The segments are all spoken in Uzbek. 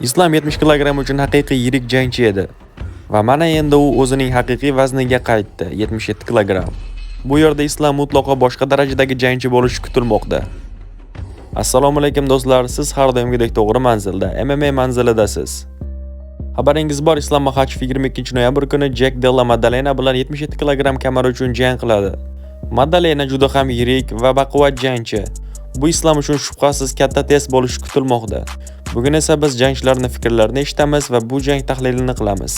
Islom 70 kilogramm uchun haqiqiy yirik jangchi edi. Va mana endi u o'zining haqiqiy vazniga qaytdi, 77 kilogramm. Bu yerda Islom mutlaqo boshqa darajadagi jangchi bo'lishi kutilmoqda. Assalomu alaykum do'stlar, siz har doimgidek to'g'ri manzilda, MMA manzilidasiz. Xabaringiz bor, Islom Makhachev 22 noyabr kuni Jack Della Maddalena bilan 77 kilogramm kamar uchun jang qiladi. Maddalena juda ham yirik va baquvvat jangchi. Bu Islom uchun shubhasiz katta test bo'lishi kutilmoqda. Bugun esa biz jangchilarning fikrlarini eshitamiz va bu jang tahlilini qilamiz.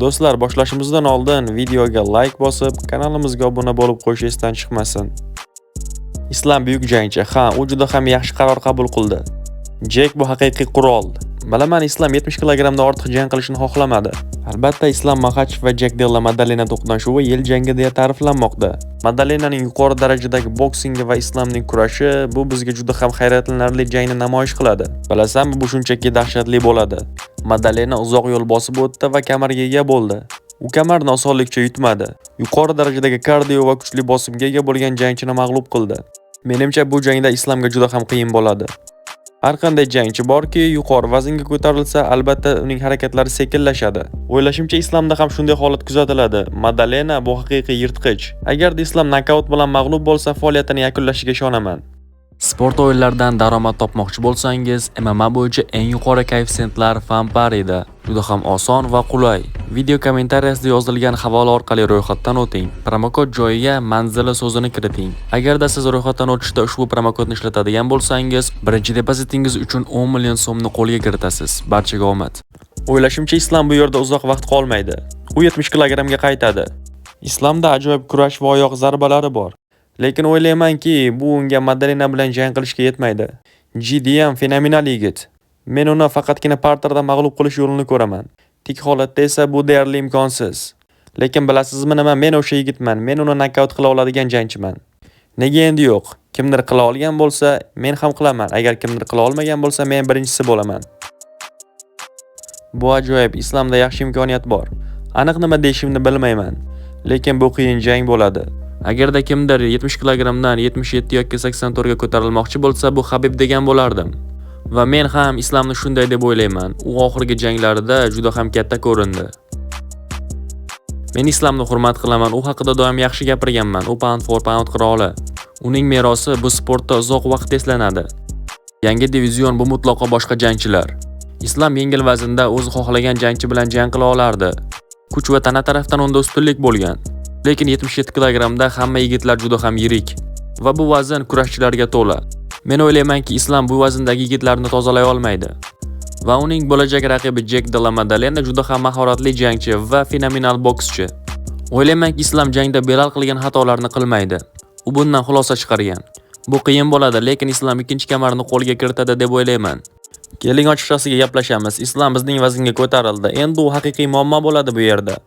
Do'stlar, boshlashimizdan oldin videoga like bosib, kanalimizga obuna bo'lib qo'yish esdan chiqmasin. Islom buyuk jangchi, u juda ham yaxshi qaror qabul qildi. Jack bu haqiqiy qurol. Bilaman, Islom 70 kilogrammdan ortiq jang qilishni xohlamadi. Albatta, Islom Makhachev va Jack Della Maddalena to'qnashuvi yil jangi deya ta'riflanmoqda. Maddalenaning yuqori darajadagi boksingi va Islomning kurashi bu bizga juda ham hayratlanarli jangni namoyish qiladi. Bilasam, bu shunchaki dahshatli bo'ladi. Maddalena uzoq yo'l bosib o'tdi va kamarga ega bo'ldi. U kamarni osonlikcha yutmadi. Yuqori darajadagi kardio va kuchli bosimga ega bo'lgan jangchini mag'lub qildi. Menimcha bu jangda Islomga juda ham qiyin bo'ladi. Har qanday jangchi borki, yuqori vaznga ko'tarilsa, albatta uning harakatlari sekinlashadi. O'ylashimcha, Islomda ham shunday holat kuzatiladi. Maddalena bu haqiqiy yirtqich. Agarda Islom nokaut bilan mag'lub bo'lsa, faoliyatini yakunlashiga ishonaman. Sport o'yinlaridan daromad topmoqchi bo'lsangiz, MMA bo'yicha eng yuqori koeffitsiyentlar FanParida. Juda ham oson va qulay. Video kommentariyasida yozilgan havola orqali ro'yxatdan o'ting. Promokod joyiga manzili so'zini kiriting. Agarda siz ro'yxatdan o'tishda ushbu promokodni ishlatadigan bo'lsangiz, birinchi depozitingiz uchun 10 million so'mni qo'lga kiritasiz. Barchaga omad. O'ylashimcha, Islom bu yerda uzoq vaqt qolmaydi. U 70 kilogrammga qaytadi. Islomda ajoyib kurash va oyoq zarbalari bor. Lekin o'ylaymanki, bu unga Maddalena bilan jang qilishga yetmaydi. Jiddiy fenomenal yigit. Men uni faqatgina parterda mag'lub qilish yo'lini ko'raman. Tik holatda esa bu deyarli imkonsiz. Lekin bilasizmi nima, men o'sha yigitman. Men uni nokaut qila oladigan jangchiman. Nega endi yo'q? Kimdir qila olgan bo'lsa, men ham qilaman. Agar kimdir qila olmagan bo'lsa, men birinchisi bo'laman. Bu ajoyib, Islomda yaxshi imkoniyat bor. Aniq nima deyishimni bilmayman. Lekin bu qiyin jang bo'ladi. Agarda kimdir 70 kilogrammdan 77 yoki 84 ga ko'tarilmoqchi bo'lsa, bu Habib degan bo'lardim. Va men ham Islomni shunday deb o'ylayman. U oxirgi janglarida juda ham katta ko'rindi. Men Islomni hurmat qilaman. U haqida doim yaxshi gapirganman. U pound for pound qiroli. Uning merosi bu sportda uzoq vaqt eslanadi. Yangi divizion bu mutlaqo boshqa jangchilar. Islom yengil vaznda o'zi xohlagan jangchi bilan jang qila olardi. Kuch va tana tarafdan unda ustunlik bo'lgan. Lekin 77 kilogrammda hamma yigitlar juda ham yirik va bu vazn kurashchilarga to'la. Men o'ylaymanki, Islom bu vazndagi yigitlarni tozalay olmaydi. Va uning bo'lajak raqibi Jack Della Maddalena juda ham mahoratli jangchi va fenomenal bokschi. O'ylaymanki, Islom jangda Belal qilgan xatolarni qilmaydi. U bundan xulosa chiqargan. Bu qiyin bo'ladi, lekin Islom ikkinchi kamarni qo'lga kiritadi deb o'ylayman. Keling ochiqchasiga gaplashamiz. Islom bizning vaznga ko'tarildi. Endi u haqiqiy muammo bo'ladi bu yerda.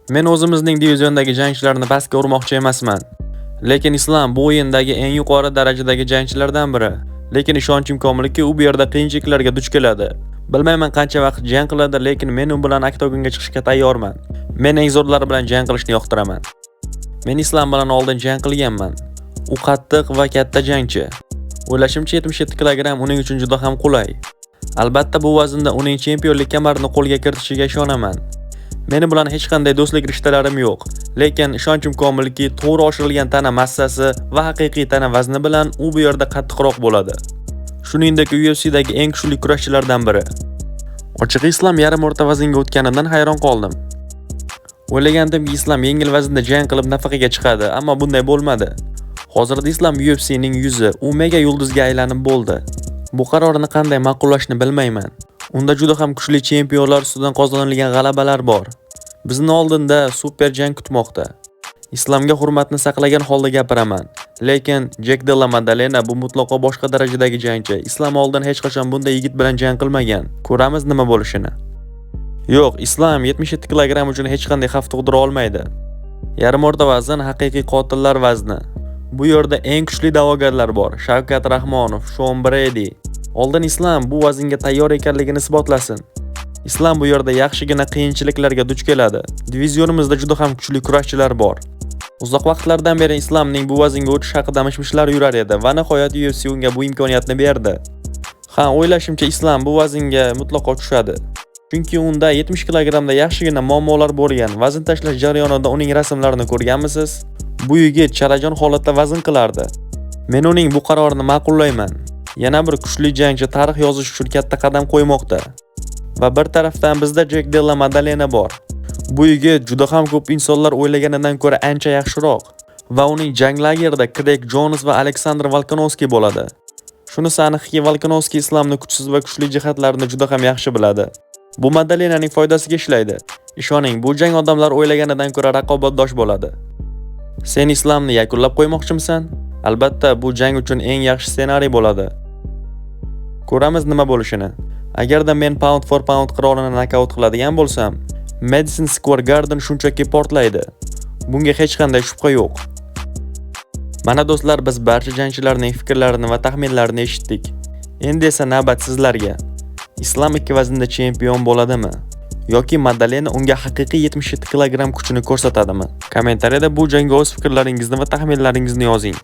Men o'zimizning diviziondagi jangchilarni pastga urmoqchi emasman. Lekin Islom bu o'yindagi eng yuqori darajadagi jangchilardan biri. Lekin ishonchim komilki, u bu yerda qiyinchiliklarga duch keladi. Bilmayman qancha vaqt jang qiladi, lekin men u bilan oktagonga chiqishga tayyorman. Men eng zo'rlar bilan jang qilishni yoqtiraman. Men Islom bilan oldin jang qilganman. U qattiq va katta jangchi. O'ylashimcha 77 kilogramm uning uchun juda ham qulay. Albatta, bu vaznda uning chempionlik kamarini qo'lga kiritishiga ishonaman. Meni bilan hech qanday do'stlik rishtalarim yo'q, lekin ishonchim komilki, to'g'ri oshirilgan tana massasi va haqiqiy tana vazni bilan u bu yerda qattiqroq bo'ladi. Shuningdek, UFC'dagi eng kuchli kurashchilardan biri. Ochig'i, Islom yarim o'rta vaznga o'tganidan hayron qoldim. O'ylagandimki, Islom yengil vaznda jang qilib nafaqaga chiqadi, ammo bunday bo'lmadi. Hozirda Islom UFC'ning yuzi, u mega yulduzga aylanib bo'ldi. Bu qarorni qanday ma'qullashni bilmayman. Unda juda ham kuchli chempionlar ustidan qozonilgan g'alabalar bor. Bizni oldinda super jang kutmoqda. Islomga hurmatni saqlagan holda gapiraman. Lekin Jack Della Maddalena bu mutlaqo boshqa darajadagi jangchi. Islom oldin hech qachon bunday yigit bilan jang qilmagan. Ko'ramiz nima bo'lishini. Yo'q, Islom 77 kilogramm uchun hech qanday xavf tug'dira olmaydi. Yarim o'rta vazn haqiqiy qotillar vazni. Bu yerda eng kuchli da'vogarlar bor. Shavkat Rahmonov, Sean Brady. Oldin Islom bu vaznga tayyor ekanligini isbotlasin. Islom bu yerda yaxshigina qiyinchiliklarga duch keladi. Divizionimizda juda ham kuchli kurashchilar bor. Uzoq vaqtlardan beri Islomning bu vaznga o'tish haqida mishmishlar yurar edi va nihoyat UFC unga bu imkoniyatni berdi. Ha, o'ylashimcha Islam bu vaznga mutlaqo tushadi. Chunki unda 70 kilogramda yaxshigina muammolar bo'lgan. Vazn tashlash jarayonida uning rasmlarini ko'rganmisiz? Bu yigit chalajon holatda vazn qilardi. Men uning bu qarorini ma'qullayman. Yana bir kuchli jangchi tarix yozish uchun katta qadam qo'ymoqda. Va bir tarafdan bizda Jack Della Maddalena bor. Bu yigit juda ham ko'p insonlar o'ylaganidan ko'ra ancha yaxshiroq. Va uning jang lagerida Craig Jones va Aleksandr Volkanovski bo'ladi. Shunisi aniqki, Volkanovski Islomning kuchsiz va kuchli jihatlarini juda ham yaxshi biladi. Bu Maddalenaning foydasiga ishlaydi. Ishoning, bu jang odamlar o'ylaganidan ko'ra raqobatdosh bo'ladi. Sen Islomni yakunlab qo'ymoqchimisan? Albatta, bu jang uchun eng yaxshi ssenariy bo'ladi. Ko'ramiz nima bo'lishini. Agarda men pound for pound qirolini nokaut qiladigan bo'lsam, Madison Square Garden shunchaki portlaydi. Bunga hech qanday shubha yo'q. Mana do'stlar, biz barcha jangchilarning fikrlarini va taxminlarini eshitdik. Endi esa navbat sizlarga. Islom 2 vaznda chempion bo'ladimi? Yoki Maddalena unga haqiqiy 77 kg kuchini ko'rsatadimi? Kommentariyada bu jangga o'z fikrlaringizni va taxminlaringizni yozing.